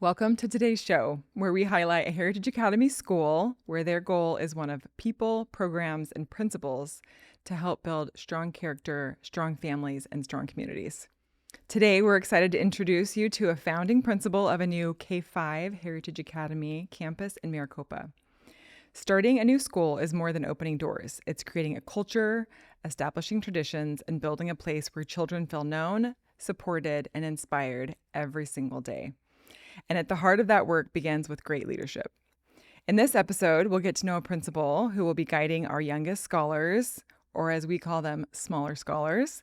Welcome to today's show, where we highlight a Heritage Academy school where their goal is one of people, programs, and principles to help build strong character, strong families, and strong communities. Today, we're excited to introduce you to a founding principal of a new K-5 Heritage Academy campus in Maricopa. Starting a new school is more than opening doors. It's creating a culture, establishing traditions, and building a place where children feel known, supported, and inspired every single day. And at the heart of that work begins with great leadership. In this episode, we'll get to know a principal who will be guiding our youngest scholars, or as we call them, smaller scholars.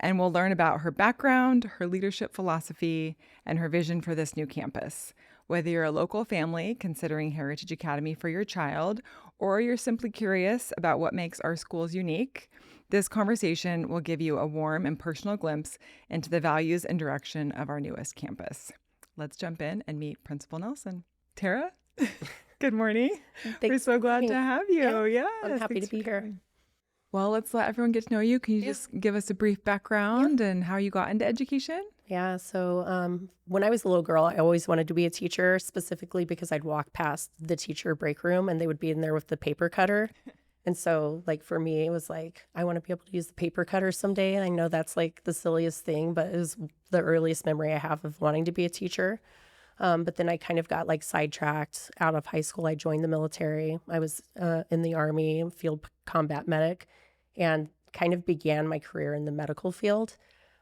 And we'll learn about her background, her leadership philosophy, and her vision for this new campus. Whether you're a local family considering Heritage Academy for your child, or you're simply curious about what makes our schools unique, this conversation will give you a warm and personal glimpse into the values and direction of our newest campus. Let's jump in and meet Principal Nelson. Tara, good morning. We're so glad to have you. Yeah, I'm happy to be here. Well, let's let everyone get to know you. Can you just give us a brief background and how you got into education? Yeah, so when I was a little girl, I always wanted to be a teacher, specifically because I'd walk past the teacher break room and they would be in there with the paper cutter. And so, for me, it was I want to be able to use the paper cutter someday. And I know that's the silliest thing, but it was the earliest memory I have of wanting to be a teacher. But then I kind of got sidetracked out of high school. I joined the military. I was in the Army, field combat medic, and kind of began my career in the medical field.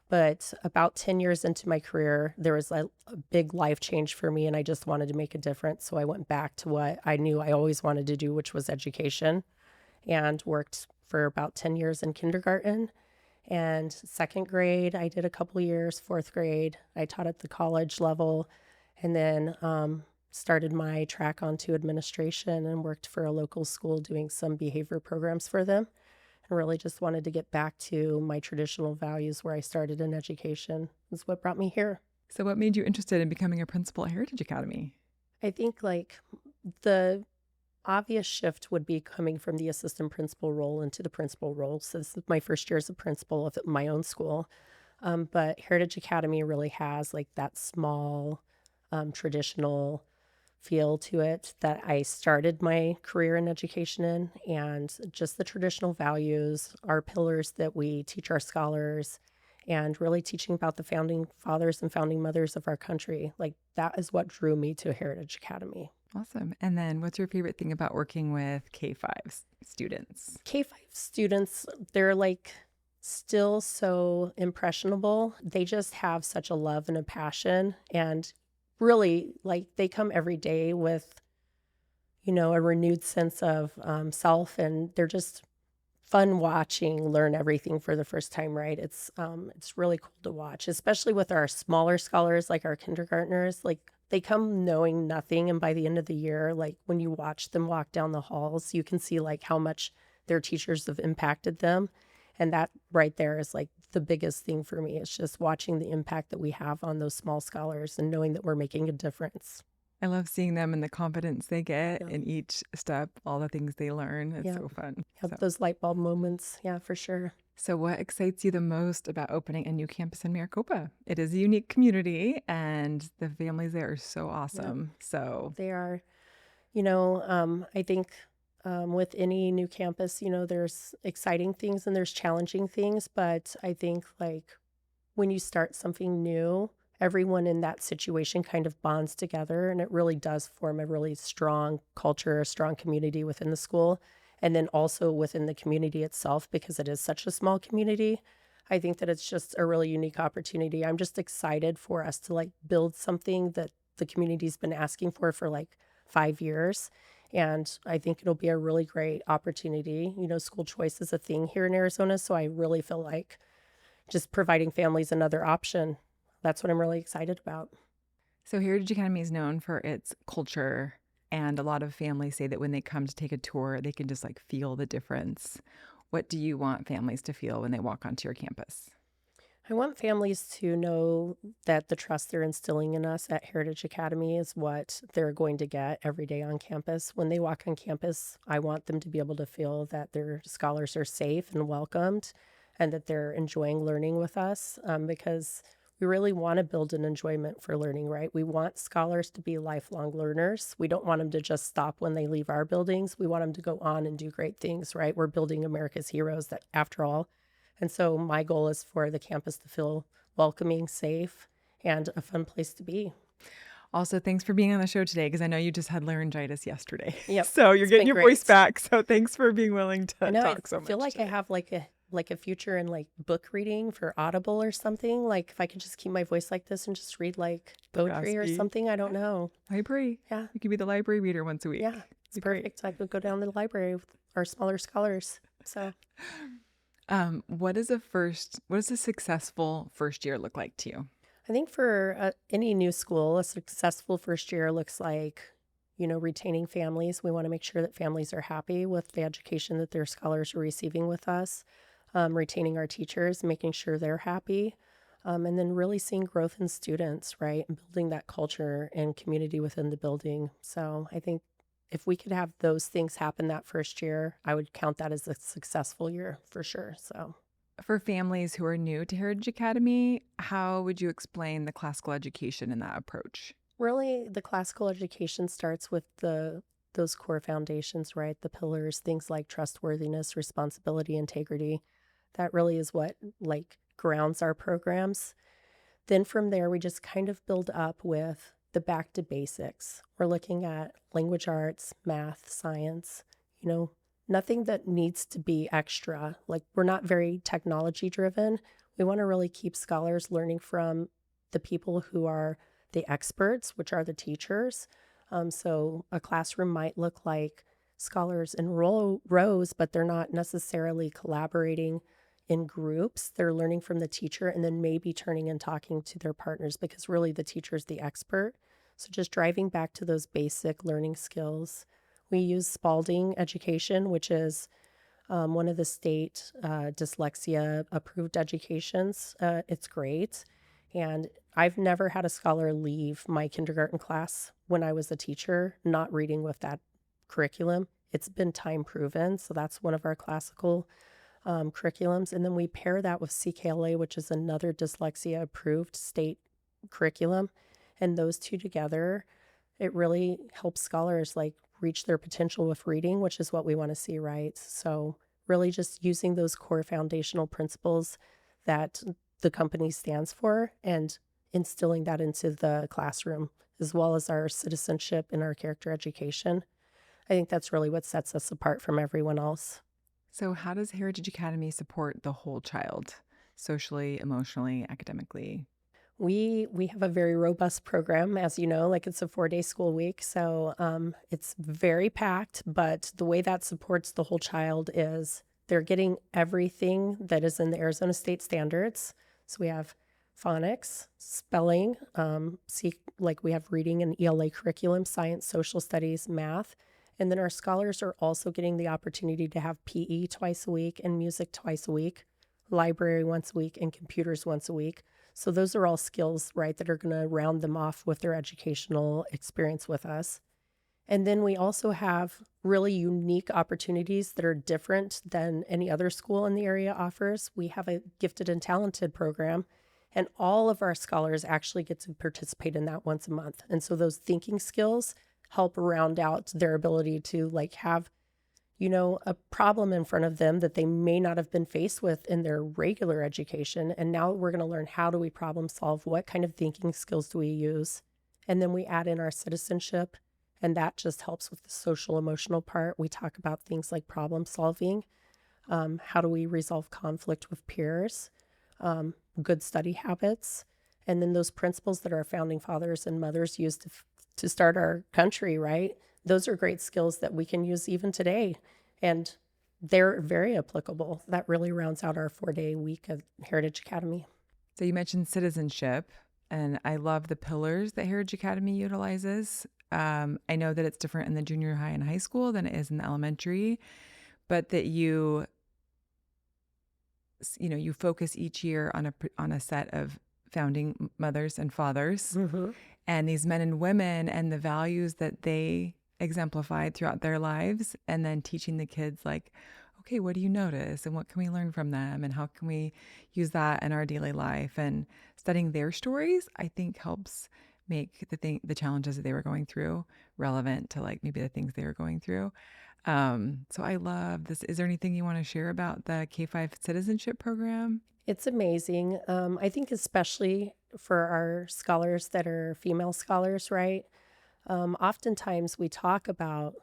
But about 10 years into my career, there was a big life change for me, and I just wanted to make a difference. So I went back to what I knew I always wanted to do, which was education, and worked for about 10 years in kindergarten. And second grade, I did a couple years. Fourth grade, I taught at the college level, and then started my track onto administration and worked for a local school doing some behavior programs for them. And really just wanted to get back to my traditional values where I started in education. Is what brought me here. So what made you interested in becoming a principal at Heritage Academy? I think the obvious shift would be coming from the assistant principal role into the principal role. So this is my first year as a principal of my own school. But Heritage Academy really has that small, traditional feel to it that I started my career in education in, and just the traditional values, our pillars that we teach our scholars, and really teaching about the founding fathers and founding mothers of our country. That is what drew me to Heritage Academy. Awesome. And then what's your favorite thing about working with K-5 students? K-5 students, they're still so impressionable. They just have such a love and a passion, and really they come every day with, a renewed sense of self, and they're just fun watching, learn everything for the first time, right? It's really cool to watch, especially with our smaller scholars, our kindergartners. They come knowing nothing, and by the end of the year, when you watch them walk down the halls, you can see how much their teachers have impacted them. And that right there is the biggest thing for me. It's just watching the impact that we have on those small scholars and knowing that we're making a difference. I love seeing them and the confidence they get in each step, all the things they learn. It's so fun. Have those light bulb moments. Yeah, for sure. So what excites you the most about opening a new campus in Maricopa? It is a unique community and the families there are so awesome. Yeah. So they are, I think with any new campus, there's exciting things and there's challenging things. But I think when you start something new, everyone in that situation kind of bonds together, and it really does form a really strong culture, a strong community within the school. And then also within the community itself, because it is such a small community, I think that it's just a really unique opportunity. I'm just excited for us to build something that the community's been asking for 5 years. And I think it'll be a really great opportunity. School choice is a thing here in Arizona, so I really feel just providing families another option. That's what I'm really excited about. So Heritage Academy is known for its culture, and a lot of families say that when they come to take a tour, they can just feel the difference. What do you want families to feel when they walk onto your campus? I want families to know that the trust they're instilling in us at Heritage Academy is what they're going to get every day on campus. When they walk on campus, I want them to be able to feel that their scholars are safe and welcomed, and that they're enjoying learning with us, because we really want to build an enjoyment for learning, right? We want scholars to be lifelong learners. We don't want them to just stop when they leave our buildings. We want them to go on and do great things, right? We're building America's heroes, that after all. And so my goal is for the campus to feel welcoming, safe, and a fun place to be. Also, thanks for being on the show today, because I know you just had laryngitis yesterday. Yep. So you're It's getting been your great. voice back. So thanks for being willing to I know, talk so I much feel like I today. have like a future in like book reading for Audible or something. Like if I could just keep my voice like this and just read like poetry or Raspy. something, I don't know. Library. Yeah. You could be the library reader once a week. Yeah. It's Be great. perfect. I could go down to the library with our smaller scholars. So What does a successful first year look like to you? I think for any new school, a successful first year looks like, retaining families. We want to make sure that families are happy with the education that their scholars are receiving with us, retaining our teachers, making sure they're happy, and then really seeing growth in students, right? And building that culture and community within the building. So I think if we could have those things happen that first year, I would count that as a successful year for sure. So. For families who are new to Heritage Academy, how would you explain the classical education in that approach? Really, the classical education starts with those core foundations, right? The pillars, things like trustworthiness, responsibility, integrity. That really is what like grounds our programs. Then from there, we just kind of build up with the back to basics. We're looking at language arts, math, science, nothing that needs to be extra. Like we're not very technology driven. We want to really keep scholars learning from the people who are the experts, which are the teachers. So a classroom might look like scholars in rows, but they're not necessarily collaborating in groups. They're learning from the teacher and then maybe turning and talking to their partners, because really the teacher is the expert. So just driving back to those basic learning skills. We use Spalding education, which is one of the state dyslexia approved educations. It's great. And I've never had a scholar leave my kindergarten class when I was a teacher not reading with that curriculum. It's been time proven. So that's one of our classical curriculums. And then we pair that with CKLA, which is another dyslexia approved state curriculum. And those two together, it really helps scholars like reach their potential with reading, which is what we want to see, right? So really just using those core foundational principles that the company stands for and instilling that into the classroom, as well as our citizenship and our character education. I think that's really what sets us apart from everyone else. So how does Heritage Academy support the whole child, socially, emotionally, academically? We have a very robust program, as you know, like it's a 4-day school week. So it's very packed, but the way that supports the whole child is they're getting everything that is in the Arizona State standards. So we have phonics, spelling, like we have reading and ELA curriculum, science, social studies, math. And then our scholars are also getting the opportunity to have PE twice a week and music twice a week, library once a week, and computers once a week. So those are all skills, right, that are going to round them off with their educational experience with us. And then we also have really unique opportunities that are different than any other school in the area offers. We have a gifted and talented program, and all of our scholars actually get to participate in that once a month. And so those thinking skills help round out their ability to like have a problem in front of them that they may not have been faced with in their regular education. And now we're going to learn, how do we problem solve? What kind of thinking skills do we use? And then we add in our citizenship, and that just helps with the social emotional part. We talk about things like problem solving. How do we resolve conflict with peers? Good study habits. And then those principles that our founding fathers and mothers used to start our country, right? Those are great skills that we can use even today, and they're very applicable. That really rounds out our 4-day week at Heritage Academy. So you mentioned citizenship, and I love the pillars that Heritage Academy utilizes. I know that it's different in the junior high and high school than it is in the elementary, but that you focus each year on a set of founding mothers and fathers, and these men and women, and the values that they exemplified throughout their lives, and then teaching the kids like, okay, what do you notice and what can we learn from them and how can we use that in our daily life? And studying their stories, I think helps make the challenges that they were going through relevant to like maybe the things they were going through. So I love this. Is there anything you want to share about the K-5 citizenship program? It's amazing. I think especially for our scholars that are female scholars, right? Oftentimes we talk about,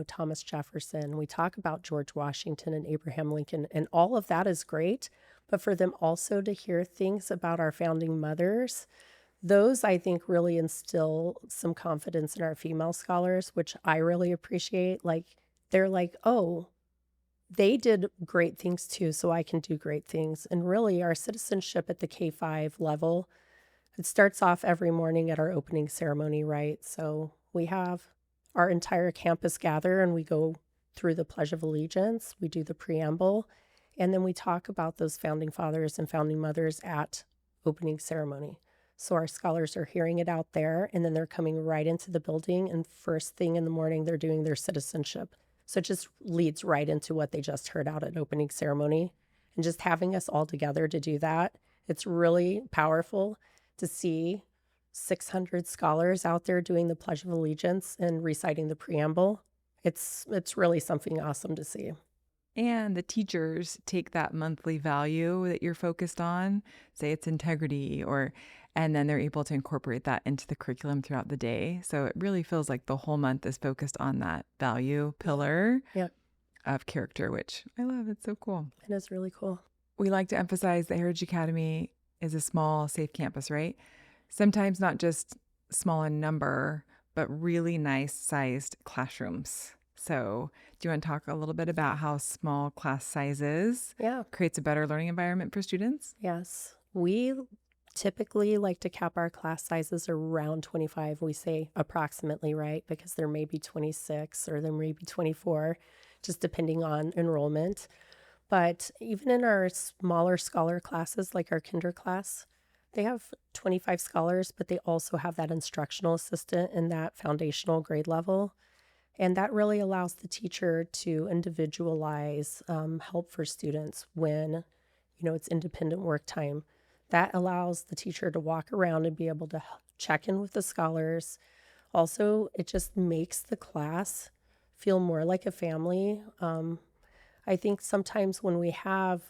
Thomas Jefferson, we talk about George Washington and Abraham Lincoln, and all of that is great. But for them also to hear things about our founding mothers, those I think really instill some confidence in our female scholars, which I really appreciate. Like, they're like, oh, they did great things too, so I can do great things. And really, our citizenship at the K-5 level, it starts off every morning at our opening ceremony, right? So we have our entire campus gather and we go through the Pledge of Allegiance, we do the preamble, and then we talk about those founding fathers and founding mothers at opening ceremony. So our scholars are hearing it out there, and then they're coming right into the building, and first thing in the morning, they're doing their citizenship. So it just leads right into what they just heard out at opening ceremony. And just having us all together to do that, it's really powerful to see 600 scholars out there doing the Pledge of Allegiance and reciting the preamble. It's really something awesome to see. And the teachers take that monthly value that you're focused on, say it's integrity, and then they're able to incorporate that into the curriculum throughout the day. So it really feels like the whole month is focused on that value pillar Yeah, of character, which I love. It's so cool. it is really cool. We like to emphasize that Heritage Academy is a small, safe campus, right? Sometimes not just small in number, but really nice sized classrooms. So, do you want to talk a little bit about how small class sizes Yeah, creates a better learning environment for students? yes. We typically like to cap our class sizes around 25. We say approximately, right? Because there may be 26 or there may be 24, just depending on enrollment. But even in our smaller scholar classes, like our kinder class, they have 25 scholars, but they also have that instructional assistant in that foundational grade level. And that really allows the teacher to individualize help for students when, it's independent work time. That allows the teacher to walk around and be able to check in with the scholars. Also, it just makes the class feel more like a family. I think sometimes when we have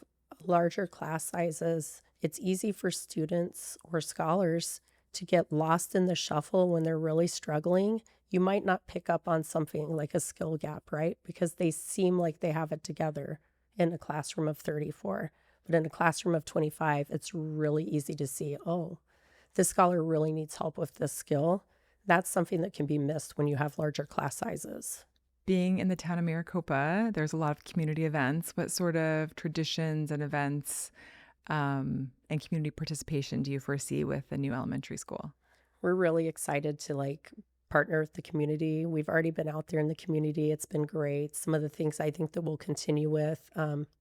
larger class sizes, it's easy for students or scholars to get lost in the shuffle when they're really struggling. You might not pick up on something like a skill gap, right? Because they seem like they have it together in a classroom of 34. But in a classroom of 25, it's really easy to see, oh, this scholar really needs help with this skill. That's something that can be missed when you have larger class sizes. Being in the town of Maricopa, there's a lot of community events. What sort of traditions and events and community participation do you foresee with the new elementary school? We're really excited to partner with the community. We've already been out there in the community. It's been great. Some of the things I think that we'll continue with,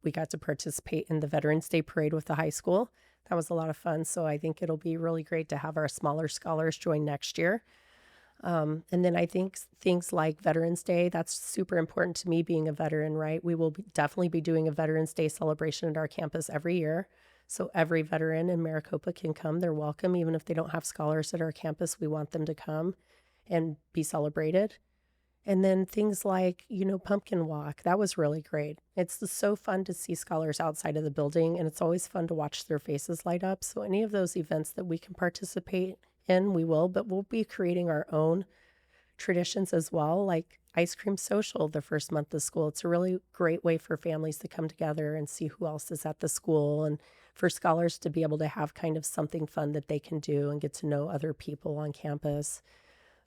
we got to participate in the Veterans Day Parade with the high school. That was a lot of fun. So I think it'll be really great to have our smaller scholars join next year. And then I think things like Veterans Day, that's super important to me being a veteran, right? We will definitely be doing a Veterans Day celebration at our campus every year. So every veteran in Maricopa can come. They're welcome. Even if they don't have scholars at our campus, we want them to come and be celebrated. And then things like, Pumpkin Walk, that was really great. It's so fun to see scholars outside of the building, and it's always fun to watch their faces light up. So any of those events that we can participate in, we will, but we'll be creating our own traditions as well, like ice cream social the first month of school. It's a really great way for families to come together and see who else is at the school, and for scholars to be able to have kind of something fun that they can do and get to know other people on campus.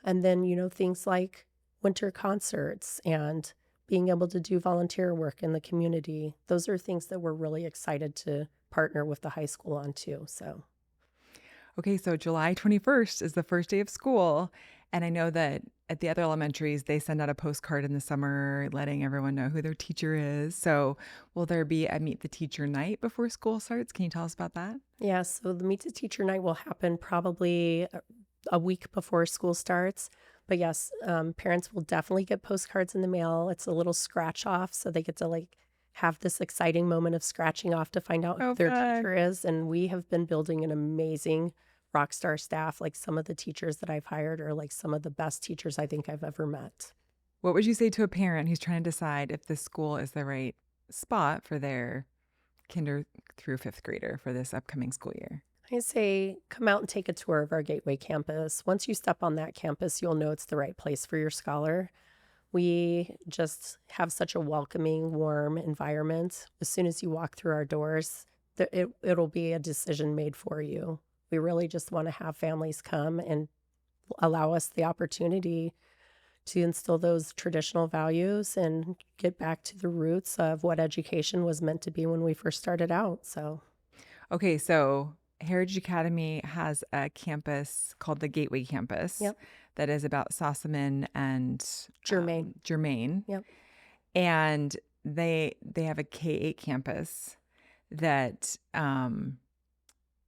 And then, things like winter concerts and being able to do volunteer work in the community. Those are things that we're really excited to partner with the high school on too. So, Okay, so July 21st is the first day of school. And I know that at the other elementaries, they send out a postcard in the summer letting everyone know who their teacher is. So, will there be a Meet the Teacher night before school starts? Can you tell us about that? yeah, so the Meet the Teacher night will happen probably a week before school starts. But yes, parents will definitely get postcards in the mail. It's a little scratch off, so they get to have this exciting moment of scratching off to find out who Oh, their fun. teacher is. And we have been building an amazing rock star staff. Like some of the teachers that I've hired are like some of the best teachers I think I've ever met. What would you say to a parent who's trying to decide if this school is the right spot for their kinder through fifth grader for this upcoming school year? I say come out and take a tour of our Gateway campus. Once you step on that campus, you'll know it's the right place for your scholar. We just have such a welcoming, warm environment. As soon as you walk through our doors, it'll be a decision made for you. We really just want to have families come and allow us the opportunity to instill those traditional values and get back to the roots of what education was meant to be when we first started out. So, Okay, so Heritage Academy has a campus called the Gateway Campus yep, that is about Sossaman and Germain. Germain. Yep. And they have a K-8 campus that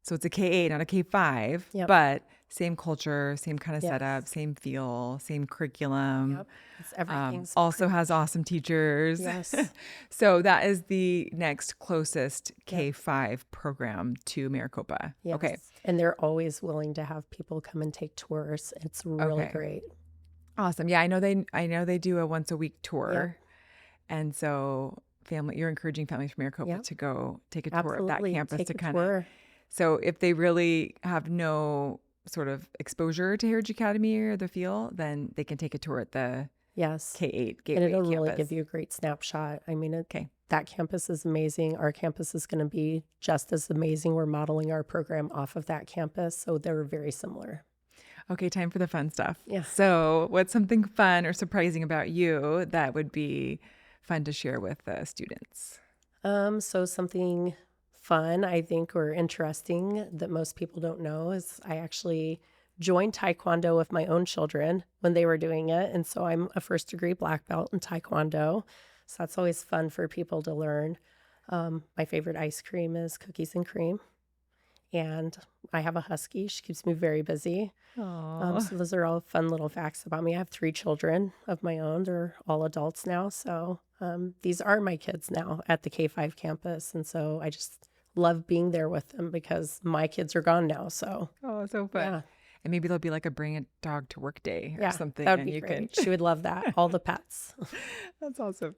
so it's a K-8, not a K-5, Yep. but same culture, same kind of Yes. setup, same feel, same curriculum. Yep. It's everything's Also has awesome teachers. Yes. So that is the next closest Yep. K-5 program to Maricopa. Yes. Okay. And they're always willing to have people come and take tours. It's really Okay. great. Awesome. Yeah, I know they do a once a week tour. Yep. And so you're encouraging families from Maricopa Yep. to go take a tour of that Absolutely. campus Take to a kind of. tour. So if they really have no sort of exposure to Heritage Academy or the feel, then they can take a tour at the Yes. K-8 And Gateway it'll campus. really give you a great snapshot. I mean, Okay. that campus is amazing. Our campus is going to be just as amazing. We're modeling our program off of that campus. So they're very similar. Okay, time for the fun stuff. Yeah. So what's something fun or surprising about you that would be fun to share with the students? So something fun, I think, or interesting that most people don't know is I actually joined Taekwondo with my own children when they were doing it. And so I'm a first degree black belt in Taekwondo. So that's always fun for people to learn. My favorite ice cream is cookies and cream. And I have a husky. She keeps me very busy. So those are all fun little facts about me. I have 3 children of my own. They're all adults now. So these are my kids now at the K-5 campus. And so I just love being there with them because my kids are gone now. So So fun. yeah, And maybe there'll be like a bring a dog to work day or yeah, something. that would and be you great. can. She would love that. All the pets. That's awesome.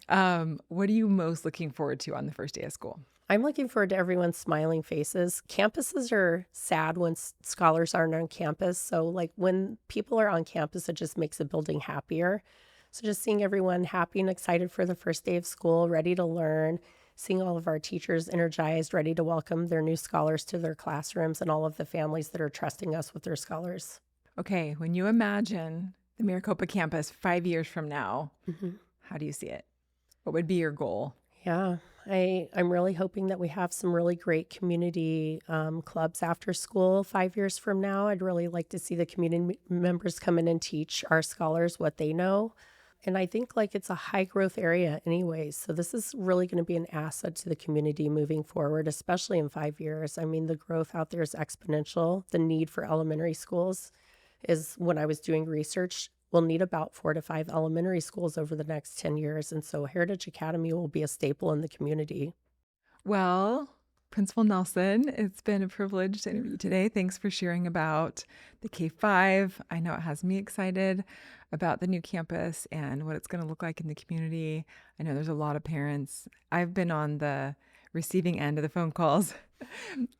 What are you most looking forward to on the first day of school? I'm looking forward to everyone's smiling faces. Campuses are sad when scholars aren't on campus. So, like when people are on campus, it just makes the building happier. So, just seeing everyone happy and excited for the first day of school, ready to learn, seeing all of our teachers energized, ready to welcome their new scholars to their classrooms, and all of the families that are trusting us with their scholars. Okay, when you imagine the Maricopa campus 5 years from now, how do you see it? What would be your goal? Yeah, I'm really hoping that we have some really great community clubs after school 5 years from now. I'd really like to see the community members come in and teach our scholars what they know. And I think like it's a high growth area anyways. So this is really going to be an asset to the community moving forward, especially in 5 years. I mean, the growth out there is exponential. The need for elementary schools is, when I was doing research, we'll need about 4 to 5 elementary schools over the next 10 years. And so Heritage Academy will be a staple in the community. Well, Principal Nelson, it's been a privilege to interview you today. Thanks for sharing about the K-5. I know it has me excited about the new campus and what it's going to look like in the community. I know there's a lot of parents. I've been on the receiving end of the phone calls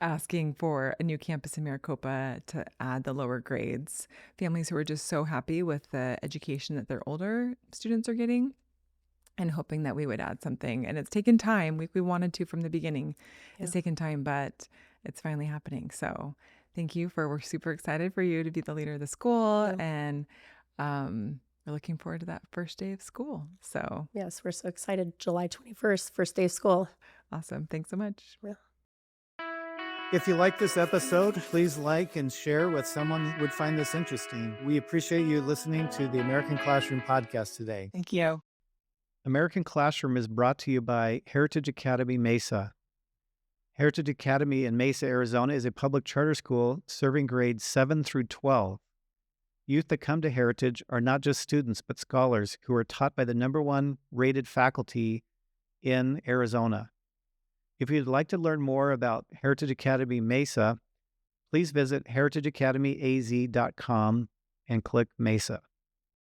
asking for a new campus in Maricopa to add the lower grades. Families who are just so happy with the education that their older students are getting and hoping that we would add something. And it's taken time. We wanted to from the beginning. It's taken time, but it's finally happening. So thank you we're super excited for you to be the leader of the school. And we're looking forward to that first day of school. So Yes, we're so excited. July 21st, first day of school. awesome. Thanks so much. Yeah. If you like this episode, please like and share with someone who would find this interesting. We appreciate you listening to the American Classroom podcast today. Thank you. American Classroom is brought to you by Heritage Academy Mesa. Heritage Academy in Mesa, Arizona is a public charter school serving grades 7 through 12. Youth that come to Heritage are not just students, but scholars who are taught by the #1 rated faculty in Arizona. If you'd like to learn more about Heritage Academy Mesa, please visit heritageacademyaz.com and click Mesa.